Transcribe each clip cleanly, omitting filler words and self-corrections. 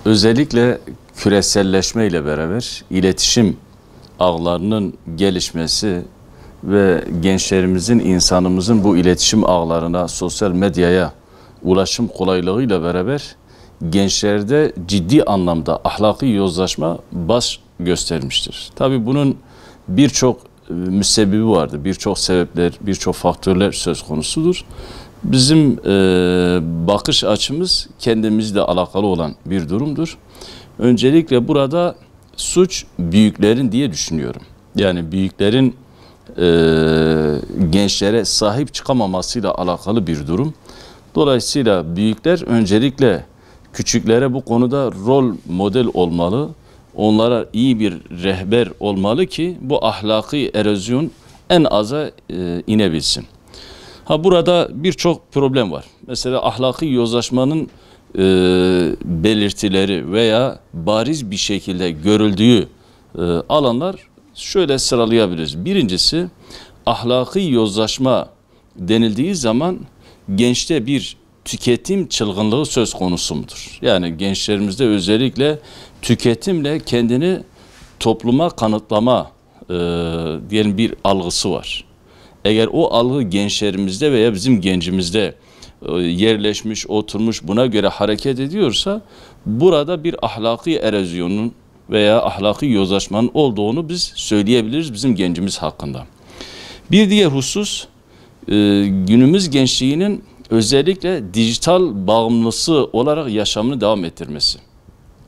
Özellikle küreselleşme ile beraber iletişim ağlarının gelişmesi ve gençlerimizin, insanımızın bu iletişim ağlarına, sosyal medyaya ulaşım kolaylığıyla beraber gençlerde ciddi anlamda ahlaki yozlaşma baş göstermiştir. Tabii bunun birçok müsebbibi vardır, birçok sebepler, birçok faktörler söz konusudur. Bizim bakış açımız kendimizle alakalı olan bir durumdur. Öncelikle burada suç büyüklerin diye düşünüyorum. Yani büyüklerin gençlere sahip çıkamamasıyla alakalı bir durum. Dolayısıyla büyükler öncelikle küçüklere bu konuda rol model olmalı. Onlara iyi bir rehber olmalı ki bu ahlaki erozyon en aza inebilsin. Burada birçok problem var. Mesela ahlaki yozlaşmanın belirtileri veya bariz bir şekilde görüldüğü alanlar şöyle sıralayabiliriz. Birincisi, ahlaki yozlaşma denildiği zaman gençte bir tüketim çılgınlığı söz konusu mudur? Yani gençlerimizde özellikle tüketimle kendini topluma kanıtlama diyelim bir algısı var. Eğer o algı gençlerimizde veya bizim gencimizde yerleşmiş, oturmuş, buna göre hareket ediyorsa burada bir ahlaki erozyonun veya ahlaki yozlaşmanın olduğunu biz söyleyebiliriz bizim gencimiz hakkında. Bir diğer husus günümüz gençliğinin özellikle dijital bağımlısı olarak yaşamını devam ettirmesi.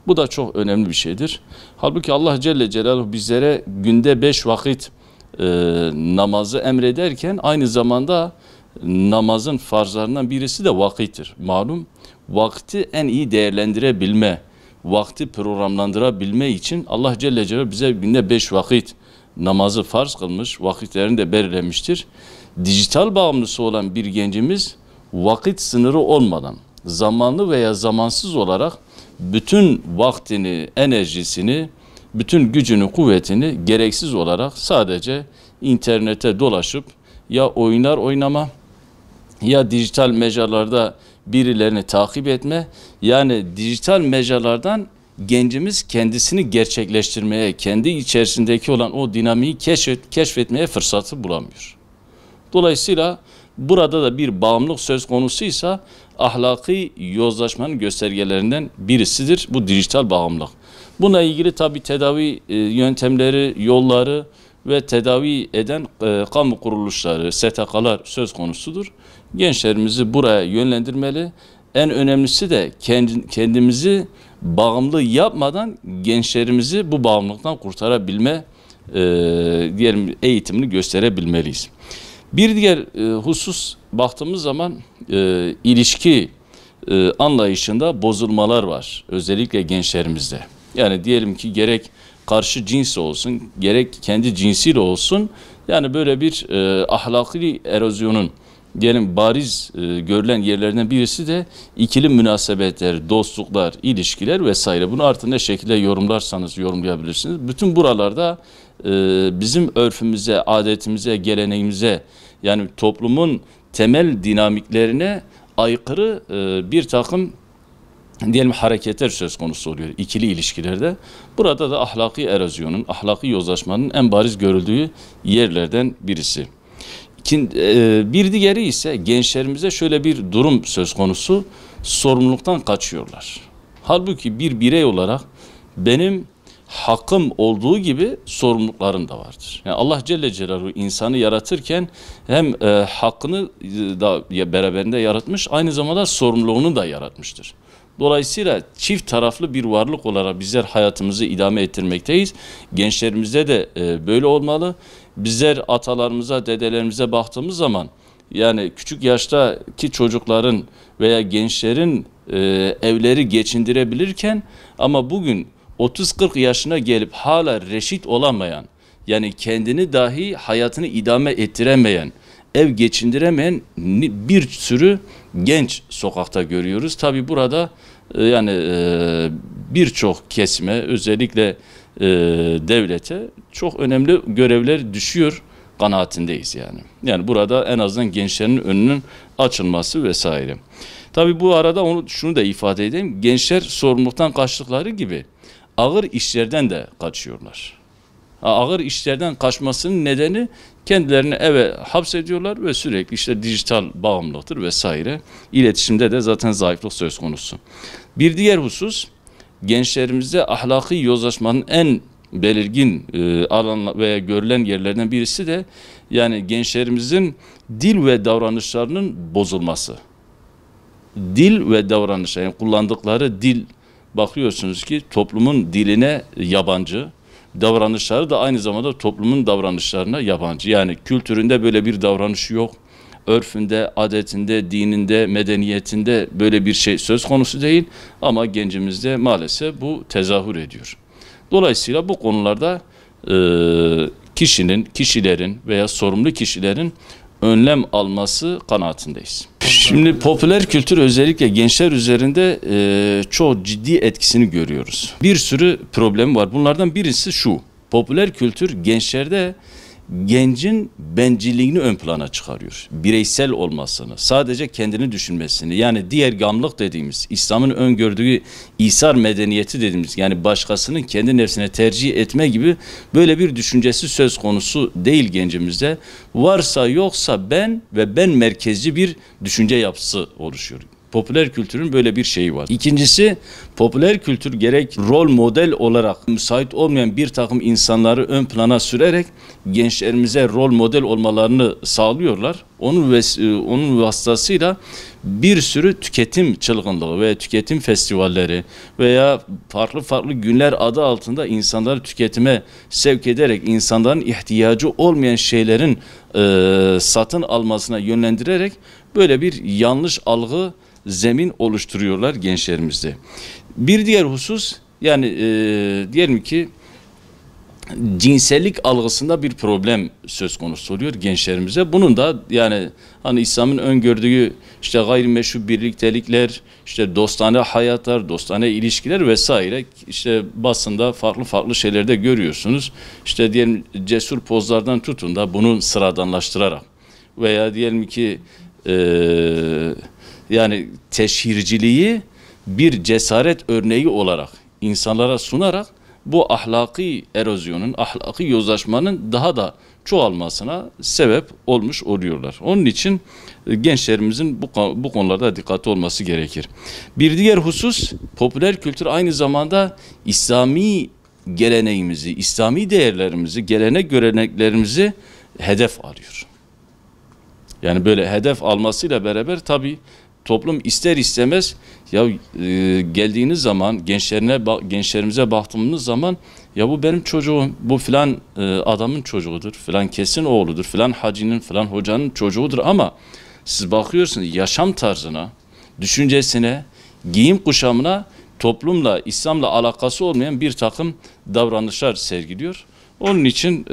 Bu da çok önemli bir şeydir. Halbuki Allah Celle Celaluhu bizlere günde 5 vakit namazı emrederken aynı zamanda namazın farzlarından birisi de vakittir. Malum vakti en iyi değerlendirebilme, vakti programlandırabilme için Allah Celle Celaluhu bize günde 5 vakit namazı farz kılmış, vakitlerini de belirlemiştir. Dijital bağımlısı olan bir gencimiz vakit sınırı olmadan zamanlı veya zamansız olarak bütün vaktini, enerjisini, bütün gücünü, kuvvetini gereksiz olarak sadece internete dolaşıp ya oyunlar oynama ya dijital mecralarda birilerini takip etme, yani dijital mecralardan gencimiz kendisini gerçekleştirmeye, kendi içerisindeki olan o dinamiği keşfetmeye fırsatı bulamıyor. Dolayısıyla burada da bir bağımlılık söz konusuysa ahlaki yozlaşmanın göstergelerinden birisidir bu dijital bağımlılık. Buna ilgili tabi tedavi yöntemleri, yolları ve tedavi eden kamu kuruluşları, STK'lar söz konusudur. Gençlerimizi buraya yönlendirmeli. En önemlisi de kendimizi bağımlı yapmadan gençlerimizi bu bağımlılıktan kurtarabilme diyelim eğitimini gösterebilmeliyiz. Bir diğer husus baktığımız zaman ilişki anlayışında bozulmalar var. Özellikle gençlerimizde. Yani diyelim ki gerek karşı cins olsun, gerek kendi cinsiyle olsun. Yani böyle bir ahlaki erozyonun diyelim bariz görülen yerlerinden birisi de ikili münasebetler, dostluklar, ilişkiler vesaire. Bunu artık ne şekilde yorumlarsanız yorumlayabilirsiniz. Bütün buralarda bizim örfümüze, adetimize, geleneğimize, yani toplumun temel dinamiklerine aykırı bir takım diyelim hareketler söz konusu oluyor ikili ilişkilerde. Burada da ahlaki erozyonun, ahlaki yozlaşmanın en bariz görüldüğü yerlerden birisi. Bir diğeri ise gençlerimize şöyle bir durum söz konusu, sorumluluktan kaçıyorlar. Halbuki bir birey olarak benim hakkım olduğu gibi sorumluluklarım da vardır. Yani Allah Celle Celaluhu insanı yaratırken hem hakkını da beraberinde yaratmış, aynı zamanda sorumluluğunu da yaratmıştır. Dolayısıyla çift taraflı bir varlık olarak bizler hayatımızı idame ettirmekteyiz. Gençlerimizde de böyle olmalı. Bizler atalarımıza, dedelerimize baktığımız zaman yani küçük yaştaki çocukların veya gençlerin evleri geçindirebilirken ama bugün 30-40 yaşına gelip hala reşit olamayan, yani kendini dahi hayatını idame ettiremeyen, ev geçindiremeyen bir sürü genç sokakta görüyoruz. Tabi burada yani birçok kesime, özellikle devlete çok önemli görevler düşüyor kanaatindeyiz yani. Yani burada en azından gençlerin önünün açılması vesaire. Tabii bu arada şunu da ifade edeyim. Gençler sorumluluktan kaçtıkları gibi ağır işlerden de kaçıyorlar. Ağır işlerden kaçmasının nedeni kendilerini eve hapsediyorlar ve sürekli işte dijital bağımlılıktır vesaire. İletişimde de zaten zayıflık söz konusu. Bir diğer husus, gençlerimizde ahlaki yozlaşmanın en belirgin alan veya görülen yerlerden birisi de yani gençlerimizin dil ve davranışlarının bozulması. Dil ve davranışlar, yani kullandıkları dil, bakıyorsunuz ki toplumun diline yabancı, davranışları da aynı zamanda toplumun davranışlarına yabancı. Yani kültüründe böyle bir davranış yok. Örfünde, adetinde, dininde, medeniyetinde böyle bir şey söz konusu değil. Ama gencimizde maalesef bu tezahür ediyor. Dolayısıyla bu konularda kişilerin veya sorumlu kişilerin önlem alması kanaatindeyiz. Şimdi popüler kültür özellikle gençler üzerinde çok ciddi etkisini görüyoruz. Bir sürü problem var. Bunlardan birisi şu: popüler kültür gençlerde gencin bencilliğini ön plana çıkarıyor. Bireysel olmasını, sadece kendini düşünmesini, yani diğer gamlık dediğimiz, İslam'ın öngördüğü İsar medeniyeti dediğimiz, yani başkasının kendi nefsine tercih etme gibi böyle bir düşüncesi söz konusu değil gencimizde. Varsa yoksa ben ve ben merkezci bir düşünce yapısı oluşuyor. Popüler kültürün böyle bir şeyi var. İkincisi, popüler kültür gerek rol model olarak müsait olmayan bir takım insanları ön plana sürerek gençlerimize rol model olmalarını sağlıyorlar. Onun vasıtasıyla bir sürü tüketim çılgınlığı veya tüketim festivalleri veya farklı günler adı altında insanları tüketime sevk ederek insanların ihtiyacı olmayan şeylerin satın almasına yönlendirerek böyle bir yanlış algı zemin oluşturuyorlar gençlerimizde. Bir diğer husus, yani diyelim ki cinsellik algısında bir problem söz konusu oluyor gençlerimize. Bunun da yani hani İslam'ın öngördüğü işte gayrimeşru birliktelikler, işte dostane hayatlar, dostane ilişkiler vesaire, işte basında farklı şeylerde görüyorsunuz. İşte diyelim cesur pozlardan tutun da bunu sıradanlaştırarak veya diyelim ki yani teşhirciliği bir cesaret örneği olarak insanlara sunarak bu ahlaki erozyonun, ahlaki yozlaşmanın daha da çoğalmasına sebep olmuş oluyorlar. Onun için gençlerimizin bu konularda dikkatli olması gerekir. Bir diğer husus, popüler kültür aynı zamanda İslami geleneğimizi, İslami değerlerimizi, gelenek göreneklerimizi hedef alıyor. Yani böyle hedef almasıyla beraber tabii toplum ister istemez ya geldiğiniz zaman gençlerimize baktığımız zaman ya bu benim çocuğum, bu filan adamın çocuğudur, filan kesin oğludur, filan hacinin, filan hocanın çocuğudur, ama siz bakıyorsunuz yaşam tarzına, düşüncesine, giyim kuşamına toplumla, İslam'la alakası olmayan bir takım davranışlar sergiliyor. Onun için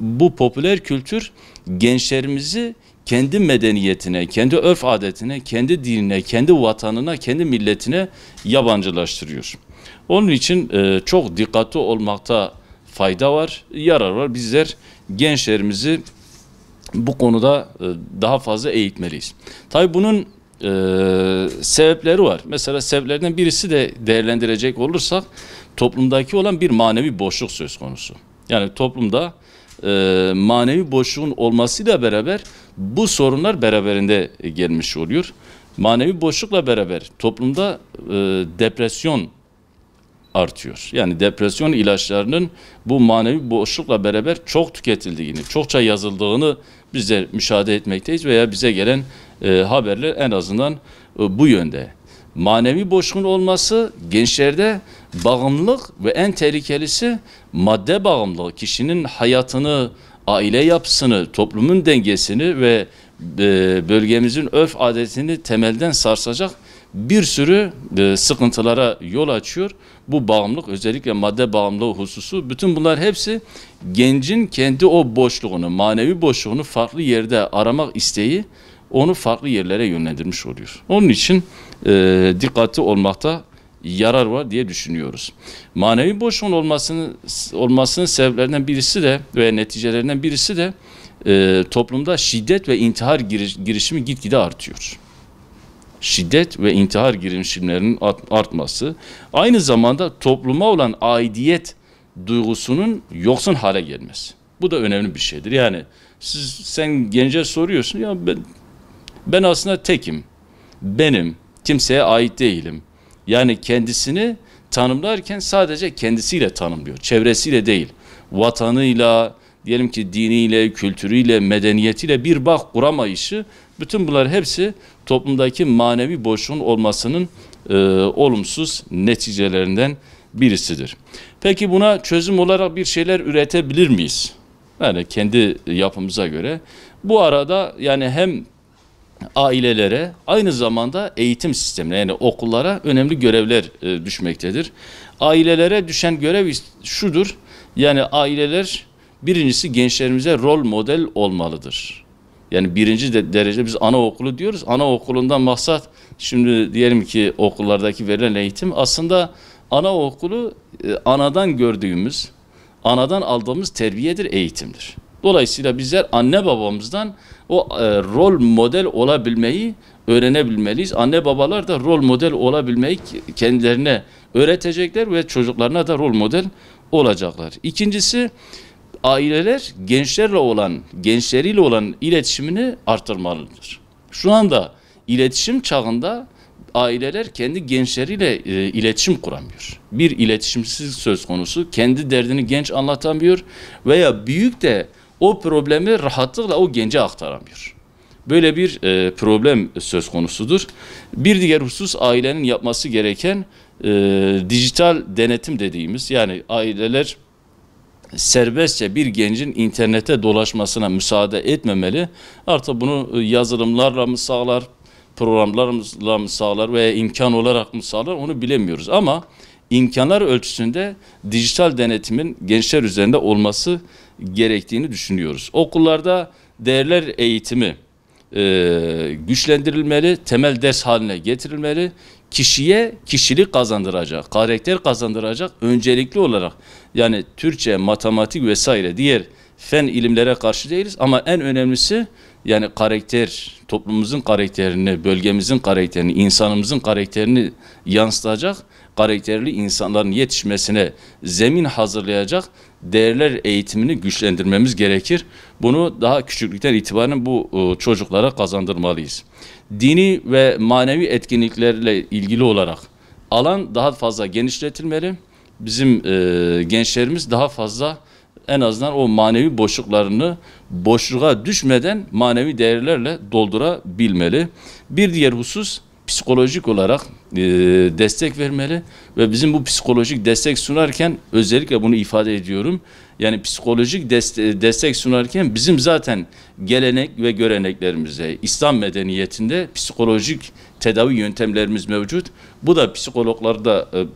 bu popüler kültür gençlerimizi kendi medeniyetine, kendi örf adetine, kendi dinine, kendi vatanına, kendi milletine yabancılaştırıyor. Onun için çok dikkatli olmakta fayda var, yarar var. Bizler gençlerimizi bu konuda daha fazla eğitmeliyiz. Tabii bunun sebepleri var. Mesela sebeplerden birisi de değerlendirecek olursak toplumdaki olan bir manevi boşluk söz konusu. Yani toplumda manevi boşluğun olmasıyla beraber bu sorunlar beraberinde gelmiş oluyor. Manevi boşlukla beraber toplumda depresyon artıyor. Yani depresyon ilaçlarının bu manevi boşlukla beraber çok tüketildiğini, çokça yazıldığını bize müşahede etmekteyiz veya bize gelen haberler en azından bu yönde. Manevi boşluğun olması gençlerde bağımlılık ve en tehlikelisi madde bağımlılığı, kişinin hayatını, aile yapısını, toplumun dengesini ve bölgemizin örf adetini temelden sarsacak bir sürü sıkıntılara yol açıyor. Bu bağımlılık, özellikle madde bağımlılığı hususu, bütün bunlar hepsi gencin kendi o boşluğunu, manevi boşluğunu farklı yerde aramak isteği onu farklı yerlere yönlendirmiş oluyor. Onun için dikkatli olmakta yarar var diye düşünüyoruz. Manevi boşluğun olmasının sebeplerinden birisi de ve neticelerinden birisi de toplumda şiddet ve intihar girişimi gitgide artıyor. şiddet ve intihar girişimlerinin artması, aynı zamanda topluma olan aidiyet duygusunun yoksun hale gelmesi. Bu da önemli bir şeydir. Yani sen gence soruyorsun, ya ben aslında tekim, benim, kimseye ait değilim. Yani kendisini tanımlarken sadece kendisiyle tanımlıyor, çevresiyle değil. Vatanıyla, diyelim ki diniyle, kültürüyle, medeniyetiyle bir bağ kuramayışı, bütün bunlar hepsi toplumdaki manevi boşluğun olmasının olumsuz neticelerinden birisidir. Peki buna çözüm olarak bir şeyler üretebilir miyiz? Yani kendi yapımıza göre. Bu arada yani hem ailelere, aynı zamanda eğitim sistemine, yani okullara önemli görevler düşmektedir. Ailelere düşen görev şudur: yani aileler birincisi gençlerimize rol model olmalıdır. Yani birinci derece biz anaokulu diyoruz. Anaokulundan maksat, şimdi diyelim ki okullardaki verilen eğitim, aslında anaokulu anadan gördüğümüz, anadan aldığımız terbiyedir, eğitimdir. Dolayısıyla bizler anne babamızdan o rol model olabilmeyi öğrenebilmeliyiz. Anne babalar da rol model olabilmeyi kendilerine öğretecekler ve çocuklarına da rol model olacaklar. İkincisi, aileler gençleriyle olan iletişimini artırmalıdır. Şu anda iletişim çağında aileler kendi gençleriyle iletişim kuramıyor. Bir iletişimsiz söz konusu, kendi derdini genç anlatamıyor veya büyük de o problemi rahatlıkla o gence aktaramıyor. Böyle bir problem söz konusudur. Bir diğer husus, ailenin yapması gereken dijital denetim dediğimiz, yani aileler serbestçe bir gencin internete dolaşmasına müsaade etmemeli. Artık bunu yazılımlarla mı sağlar, programlarla mı sağlar veya imkan olarak mı sağlar, onu bilemiyoruz. Ama imkanlar ölçüsünde dijital denetimin gençler üzerinde olması gerektiğini düşünüyoruz. Okullarda değerler eğitimi güçlendirilmeli, temel ders haline getirilmeli. Kişiye kişilik kazandıracak, karakter kazandıracak öncelikli olarak, yani Türkçe, matematik vesaire diğer fen ilimlere karşı değiliz ama en önemlisi yani karakter, toplumumuzun karakterini, bölgemizin karakterini, insanımızın karakterini yansıtacak, karakterli insanların yetişmesine zemin hazırlayacak değerler eğitimini güçlendirmemiz gerekir. Bunu daha küçüklükten itibaren bu çocuklara kazandırmalıyız. Dini ve manevi etkinliklerle ilgili olarak alan daha fazla genişletilmeli. Bizim gençlerimiz daha fazla, en azından o manevi boşluklarını boşluğa düşmeden manevi değerlerle doldurabilmeli. Bir diğer husus, psikolojik olarak destek vermeli ve bizim bu psikolojik destek sunarken özellikle bunu ifade ediyorum. Yani psikolojik destek sunarken bizim zaten gelenek ve göreneklerimizde, İslam medeniyetinde psikolojik tedavi yöntemlerimiz mevcut. Bu da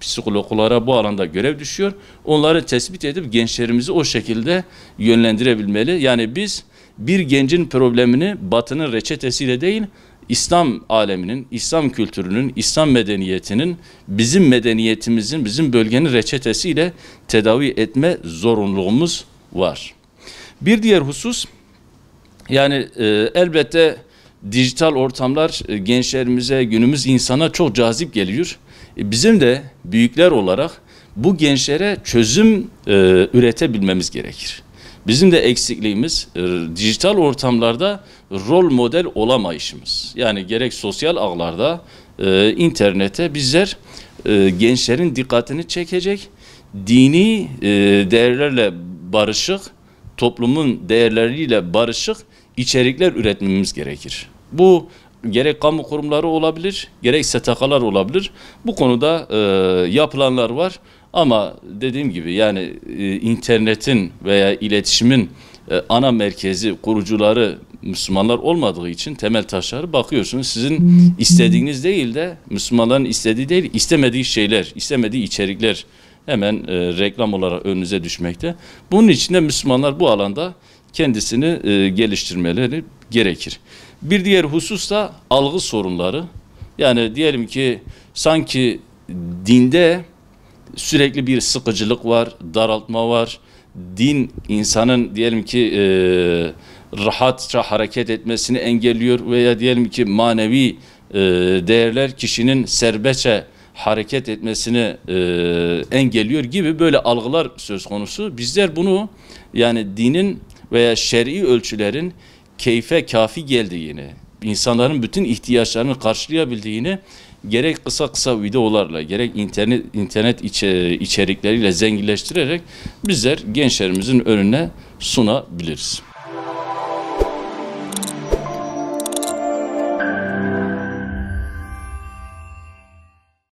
psikologlara bu alanda görev düşüyor. Onları tespit edip gençlerimizi o şekilde yönlendirebilmeli. Yani biz bir gencin problemini Batı'nın reçetesiyle değil, İslam aleminin, İslam kültürünün, İslam medeniyetinin, bizim medeniyetimizin, bizim bölgenin reçetesiyle tedavi etme zorunluluğumuz var. Bir diğer husus, yani elbette dijital ortamlar gençlerimize, günümüz insana çok cazip geliyor. Bizim de büyükler olarak bu gençlere çözüm üretebilmemiz gerekir. Bizim de eksikliğimiz dijital ortamlarda rol model olamayışımız. Yani gerek sosyal ağlarda, internete bizler gençlerin dikkatini çekecek, dini değerlerle barışık, toplumun değerleriyle barışık içerikler üretmemiz gerekir. Bu gerek kamu kurumları olabilir, gerek STK'lar olabilir. Bu konuda yapılanlar var. Ama dediğim gibi yani internetin veya iletişimin ana merkezi, kurucuları Müslümanlar olmadığı için temel taşları bakıyorsunuz. Sizin istediğiniz değil de Müslümanların istediği değil, istemediği şeyler, istemediği içerikler hemen reklam olarak önünüze düşmekte. Bunun için de Müslümanlar bu alanda kendisini geliştirmeleri gerekir. Bir diğer husus da algı sorunları. Yani diyelim ki sanki dinde sürekli bir sıkıcılık var, daraltma var. Din insanın diyelim ki rahatça hareket etmesini engelliyor veya diyelim ki manevi değerler kişinin serbestçe hareket etmesini engelliyor gibi böyle algılar söz konusu. Bizler bunu yani dinin veya şer'i ölçülerin keyfe kafi geldiğini, insanların bütün ihtiyaçlarını karşılayabildiğini gerek kısa videolarla gerek internet içerikleriyle zenginleştirerek bizler gençlerimizin önüne sunabiliriz.